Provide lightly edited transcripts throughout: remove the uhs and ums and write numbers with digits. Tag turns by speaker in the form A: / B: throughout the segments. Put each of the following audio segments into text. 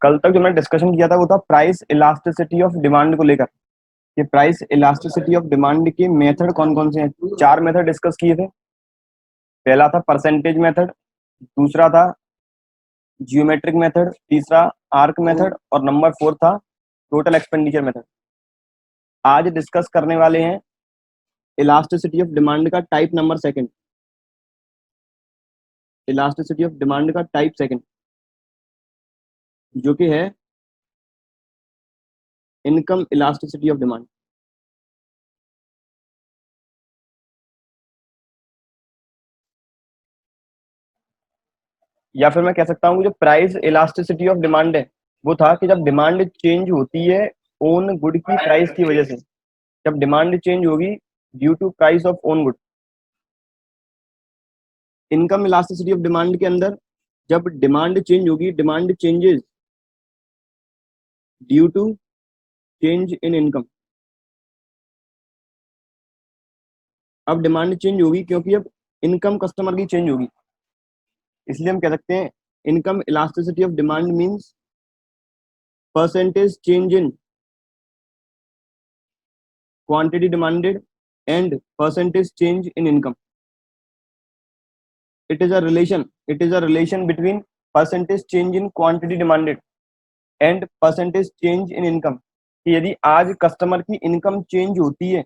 A: कल तक जो मैंने डिस्कशन किया था वो था प्राइस इलास्टिसिटी ऑफ डिमांड को लेकर, कि प्राइस इलास्टिसिटी ऑफ डिमांड के मेथड कौन कौन से हैं। 4 मेथड डिस्कस किए थे। पहला था परसेंटेज मेथड, दूसरा था जियोमेट्रिक मेथड, तीसरा आर्क मेथड और नंबर 4 था टोटल एक्सपेंडिचर मेथड। आज डिस्कस करने वाले हैं इलास्टिसिटी ऑफ डिमांड का type number second, elasticity of demand का टाइप सेकंड, जो कि है इनकम इलास्टिसिटी ऑफ डिमांड। या फिर मैं कह सकता हूँ जो प्राइस इलास्टिसिटी ऑफ डिमांड है वो था कि जब डिमांड चेंज होती है ओन गुड की प्राइस की वजह से, जब डिमांड चेंज होगी due to price of own good. Income elasticity of demand के अंदर जब डिमांड चेंज होगी, demand changes due to change in income. अब डिमांड चेंज होगी क्योंकि अब इनकम कस्टमर की चेंज होगी, इसलिए हम कह सकते हैं income elasticity of demand means percentage change in quantity demanded and percentage change in income. it is a relation between percentage change in quantity demanded and percentage change in income। कि यदि आज customer की income change होती है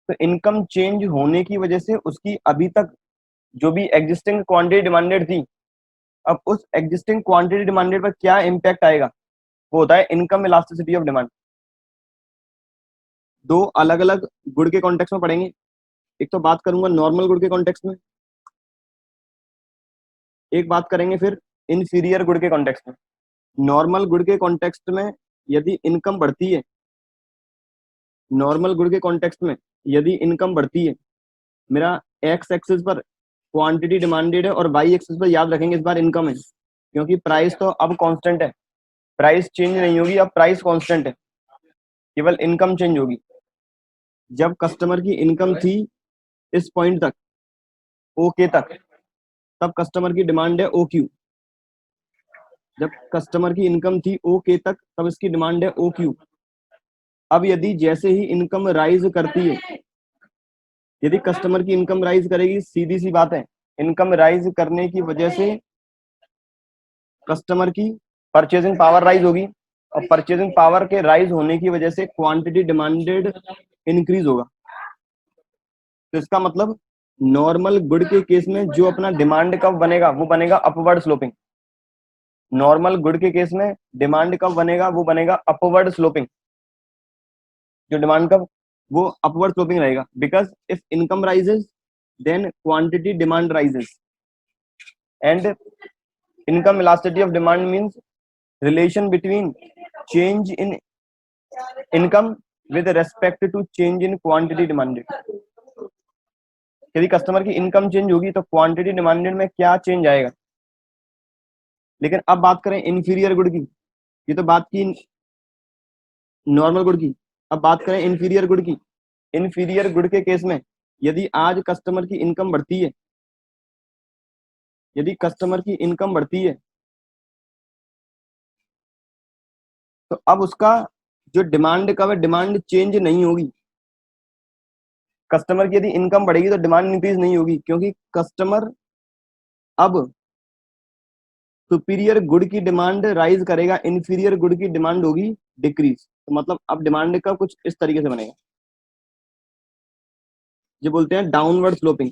A: तो income change होने की वजह से उसकी अभी तक जो भी एग्जिस्टिंग क्वांटिटी डिमांडेड थी, अब उस एग्जिस्टिंग क्वांटिटी डिमांडेड पर क्या इंपैक्ट आएगा, वो होता है इनकम इलास्टिसिटी ऑफ डिमांड। दो अलग अलग गुड के कॉन्टेक्स्ट में पढ़ेंगे। एक तो बात करूंगा नॉर्मल गुड के कॉन्टेक्स्ट में, एक बात करेंगे फिर इनफीरियर गुड के कॉन्टेक्स्ट में। नॉर्मल गुड के कॉन्टेक्स्ट में यदि इनकम बढ़ती है, नॉर्मल गुड के कॉन्टेक्स्ट में यदि इनकम बढ़ती है, मेरा एक्स एक्सिस पर क्वांटिटी डिमांडेड है और वाई एक्सिस पर याद रखेंगे इस बार इनकम है, क्योंकि प्राइस तो अब कांस्टेंट है, प्राइस चेंज नहीं होगी, अब प्राइस कांस्टेंट है, केवल इनकम चेंज होगी। जब कस्टमर की इनकम थी इस पॉइंट तक, ओके तक, तब कस्टमर की डिमांड है ओ क्यू। जब कस्टमर की इनकम थी ओके तक तब इसकी डिमांड है ओ क्यू। अब यदि जैसे ही इनकम राइज करती है, यदि कस्टमर की इनकम राइज करेगी, सीधी सी बात है इनकम राइज करने की वजह से कस्टमर की परचेजिंग पावर राइज होगी और परचेजिंग पावर के राइज होने की वजह से क्वांटिटी डिमांडेड इंक्रीज होगा। तो इसका मतलब नॉर्मल गुड के केस में जो अपना डिमांड कब बनेगा वो बनेगा अपवर्ड स्लोपिंग। नॉर्मल गुड के केस में डिमांड कब बनेगा वो बनेगा अपवर्ड स्लोपिंग। जो डिमांड कब, वो अपवर्ड स्लोपिंग रहेगा, because if income rises then quantity demand rises and income elasticity of demand means relation between change in income with respect to change in quantity demanded. यदि customer की income change होगी तो quantity demanded में क्या change आएगा। लेकिन अब बात करें इन्फीरियर गुड की, ये तो बात की नॉर्मल गुड की, अब बात करें इन्फीरियर गुड की। इन्फीरियर गुड के केस में यदि आज कस्टमर की इनकम बढ़ती है, यदि कस्टमर की इनकम बढ़ती है तो अब उसका जो डिमांड कब है, डिमांड चेंज नहीं होगी। कस्टमर की यदि इनकम बढ़ेगी तो डिमांड इंक्रीज नहीं होगी, क्योंकि कस्टमर अब सुपीरियर गुड की डिमांड राइज करेगा, इन्फीरियर गुड की डिमांड होगी डिक्रीज। तो मतलब अब डिमांड का कुछ इस तरीके से बनेगा, जो बोलते हैं डाउनवर्ड स्लोपिंग।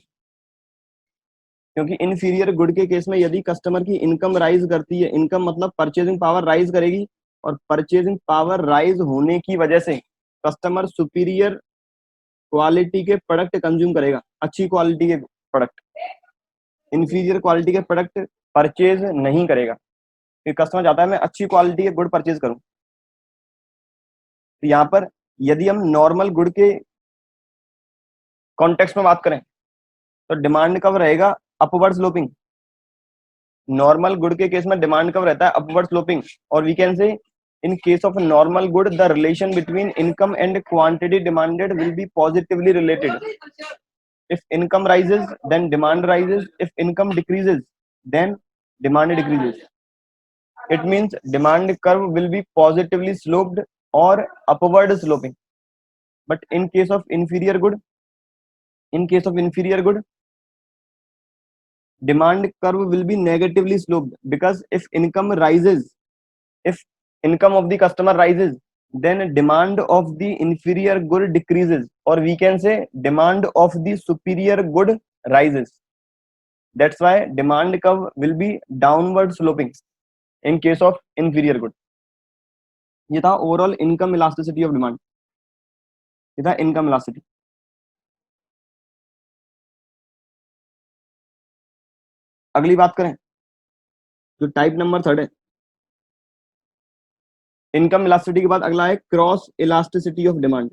A: क्योंकि इन्फीरियर गुड के केस में यदि कस्टमर की इनकम राइज करती है, इनकम मतलब परचेजिंग पावर राइज करेगी और परचेजिंग पावर राइज होने की वजह से कस्टमर सुपीरियर क्वालिटी के प्रोडक्ट कंज्यूम करेगा, अच्छी क्वालिटी के प्रोडक्ट। इन्फीरियर क्वालिटी के प्रोडक्ट परचेज नहीं करेगा, क्योंकि कस्टमर चाहता है मैं अच्छी क्वालिटी के गुड परचेज करूं। तो यहाँ पर यदि हम नॉर्मल गुड के कॉन्टेक्स्ट में बात करें तो डिमांड कब रहेगा, अपवर्ड स्लोपिंग। नॉर्मल गुड के केस में डिमांड कब रहता है, अपवर्ड स्लोपिंग। और we can say in case of a normal good the relation between income and quantity demanded will be positively related. If income rises then demand rises, if income decreases then demand decreases. it means demand curve will be positively sloped or upward sloping. But in case of inferior good, demand curve will be negatively sloped, because if income of the customer rises, then demand of the inferior good decreases, or we can say demand of the superior good rises. That's why demand curve will be downward sloping in case of inferior good. ये था overall income elasticity of demand, ये था income elasticity. अगली बात करें जो type number 3 है. Income elasticity के बाद अगला है cross elasticity of demand.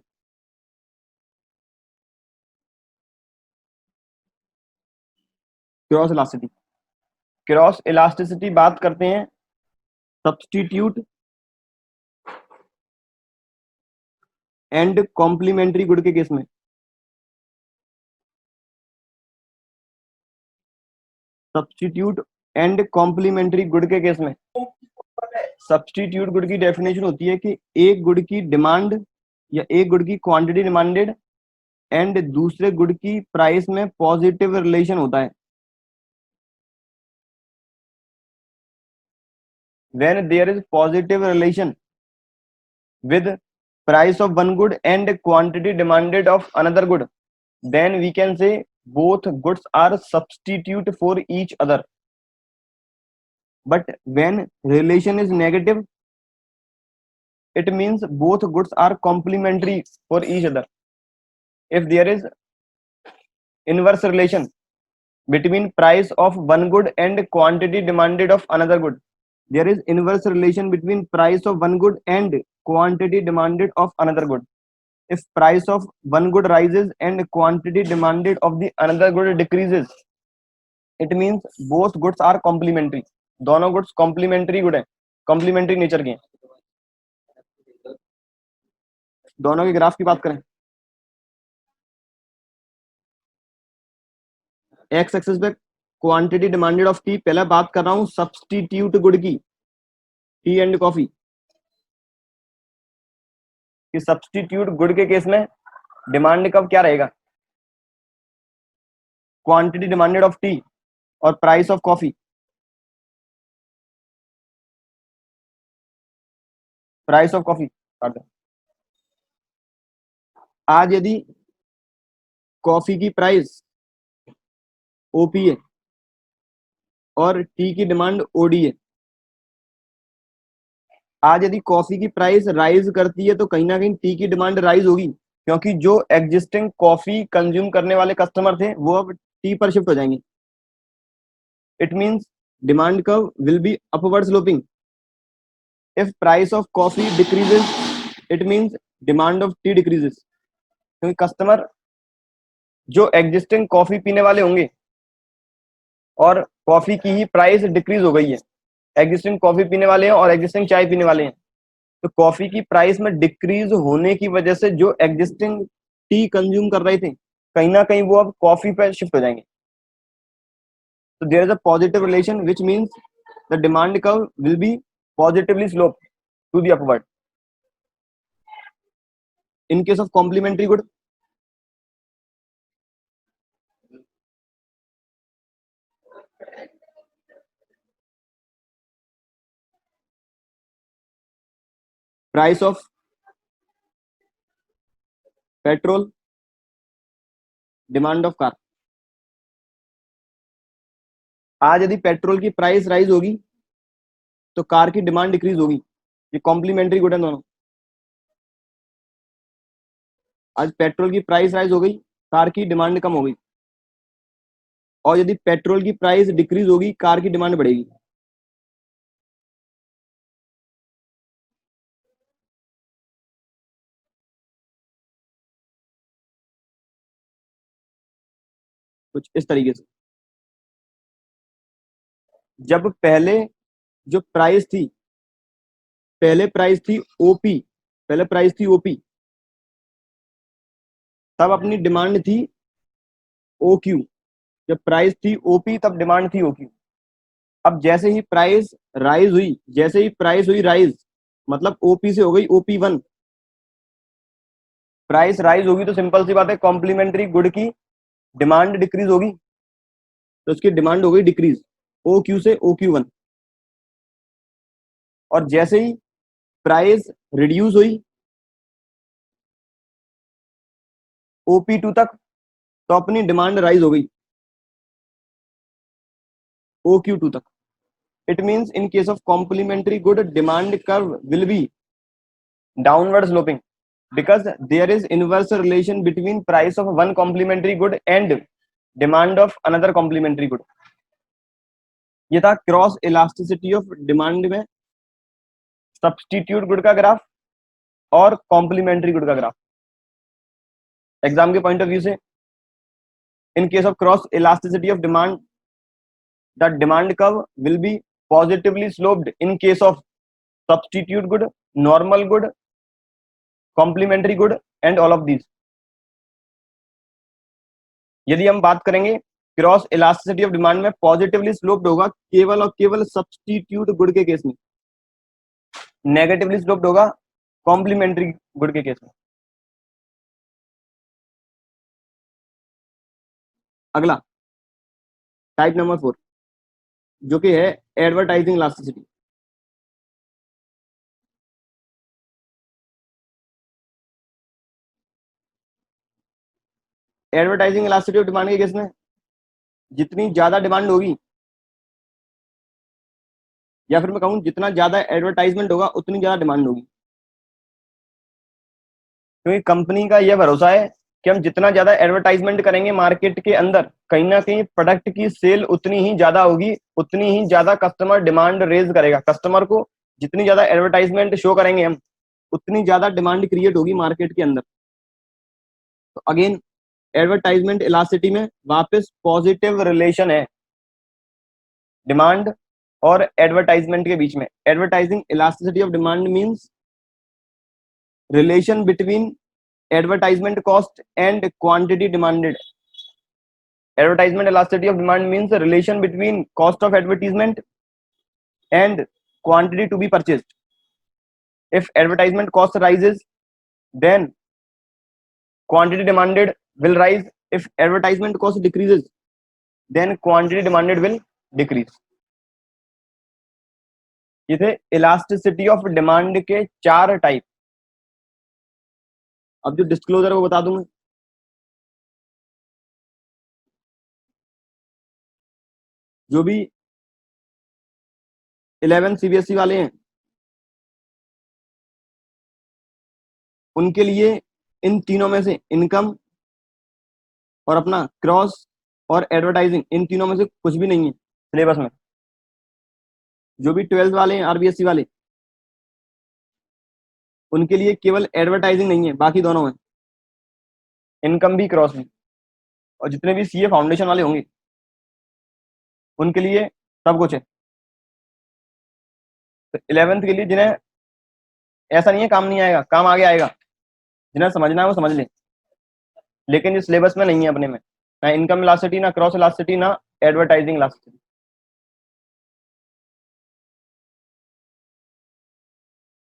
A: Cross elasticity बात करते हैं सब्स्टिट्यूट एंड कॉम्प्लीमेंट्री गुड के केस में. सब्स्टिट्यूट एंड कॉम्प्लीमेंट्री गुड के केस में सब्स्टिट्यूट गुड की डेफिनेशन होती है कि एक गुड की डिमांड या एक गुड की क्वांटिटी डिमांडेड एंड दूसरे गुड की प्राइस में पॉजिटिव रिलेशन होता है. when there is positive relation with price of one good and quantity demanded of another good, then we can say both goods are substitute for each other. But when relation is negative, it means both goods are complementary for each other. If there is inverse relation between price of one good and quantity demanded of another good, there is inverse relation between price of one good and quantity demanded of another good. If price of one good rises and quantity demanded of the another good decreases, it means both goods are complementary. दोनों goods complementary good है, complementary nature के हैं. दोनों के graph की बात करें, x axis पे क्वांटिटी डिमांडेड ऑफ टी. पहले बात कर रहा हूं सब्स्टिट्यूट गुड की, टी एंड कॉफी. कि सब्स्टिट्यूट गुड के केस में डिमांड कब क्या रहेगा, क्वांटिटी डिमांडेड ऑफ टी और price of coffee. Price of coffee आज यदि कॉफी की प्राइस ओपी है और टी की डिमांड ओडी है, आज यदि कॉफी की प्राइस राइज करती है तो कहीं ना कहीं टी की डिमांड राइज होगी, क्योंकि जो एग्जिस्टिंग कॉफी कंज्यूम करने वाले कस्टमर थे वो अब टी पर शिफ्ट हो जाएंगे. It means demand curve will be upward sloping. If price of coffee decreases, it means demand of T decreases, क्योंकि कस्टमर जो एग्जिस्टिंग कॉफी पीने वाले होंगे और कॉफी की ही प्राइस डिक्रीज हो गई है, एग्जिस्टिंग कॉफी पीने वाले हैं और एग्जिस्टिंग चाय पीने वाले हैं, तो कॉफी की प्राइस में डिक्रीज होने की वजह से जो एग्जिस्टिंग टी कंज्यूम कर रहे थे कहीं ना कहीं वो अब कॉफी पे शिफ्ट हो जाएंगे. तो there is a positive relation which means the demand curve will be positively slope to the upward. In case of complementary good, price of petrol, demand of car. आज यदि पेट्रोल की price rise होगी तो car की demand decrease होगी. ये complementary good है दोनों. आज पेट्रोल की प्राइस राइज हो गई, कार की डिमांड कम हो गई, और यदि पेट्रोल की प्राइस डिक्रीज होगी कार की डिमांड बढ़ेगी. कुछ इस तरीके से. जब पहले जो प्राइस थी, पहले प्राइस थी ओपी, पहले प्राइस थी ओपी, तब अपनी डिमांड थी ओक्यू. जब प्राइस थी ओपी तब डिमांड थी ओक्यू. अब जैसे ही प्राइस राइज हुई, जैसे ही प्राइस हुई राइज, मतलब ओपी से हो गई OP1, प्राइस राइज होगी तो सिंपल सी बात है कॉम्प्लीमेंट्री गुड की डिमांड डिक्रीज होगी, तो उसकी डिमांड हो गई डिक्रीज OQ से OQ1। और जैसे ही प्राइस रिड्यूस हुई OP2 तक, तो अपनी डिमांड राइज हो गई OQ2 तक। It means in case of complementary good demand curve will be downward sloping because there is inverse relation between price of one complementary good and demand of another complementary good। ये था cross elasticity of demand में substitute good का graph और complementary good का graph. Exam के point of view से in case of cross elasticity of demand the demand curve will be positively sloped in case of substitute good, normal good, complementary good and all of these. यदि हम बात करेंगे cross elasticity of demand में positively sloped होगा केवल और केवल substitute good के केस में, नेगेटिवली स्लोप्ड होगा कॉम्प्लीमेंट्री गुड के केस में। अगला टाइप नंबर 4 जो कि है advertising elasticity. Advertising elasticity of demand के केस में जितनी ज्यादा डिमांड होगी, या फिर मैं कहूं जितना ज्यादा एडवर्टाइजमेंट होगा उतनी ज्यादा डिमांड होगी, क्योंकि कंपनी का यह भरोसा है कि हम जितना ज्यादा एडवर्टाइजमेंट करेंगे मार्केट के अंदर, कहीं ना कहीं प्रोडक्ट की सेल उतनी ही ज्यादा होगी, उतनी ही ज्यादा कस्टमर डिमांड रेज करेगा। कस्टमर को जितनी ज्यादा एडवर्टाइजमेंट शो करेंगे हम, उतनी ज्यादा डिमांड क्रिएट होगी मार्केट के अंदर। तो अगेन एडवर्टाइजमेंट इलास्टिसिटी में वापस पॉजिटिव रिलेशन है डिमांड और एडवर्टाइजमेंट के बीच में। Advertising elasticity of demand means relation between advertisement cost and quantity demanded। advertisement elasticity of demand means the relation between cost of advertisement and quantity to be purchased। if advertisement cost rises then quantity demanded will rise, if advertisement cost decreases then quantity demanded will decrease। ये थे elasticity of demand के 4 type. अब जो disclosure वो बता दूं मैं, जो भी 11 CBSE वाले हैं उनके लिए इन तीनों में से इनकम और अपना क्रॉस और एडवर्टाइजिंग, इन तीनों में से कुछ भी नहीं है सिलेबस में। जो भी 12th वाले हैं RBSE वाले, उनके लिए केवल एडवर्टाइजिंग नहीं है, बाकी दोनों है, इनकम भी क्रॉस भी। और जितने भी CA फाउंडेशन वाले होंगे उनके लिए सब कुछ है। तो 11th के लिए जिन्हें ऐसा नहीं है काम नहीं आएगा, काम आगे आएगा, जिन्हें समझना है वो समझ ले, लेकिन ये सिलेबस में नहीं है अपने में, ना इनकम इलास्टिसिटी, ना क्रॉस इलास्टिसिटी, ना एडवर्टाइजिंग इलास्टिसिटी।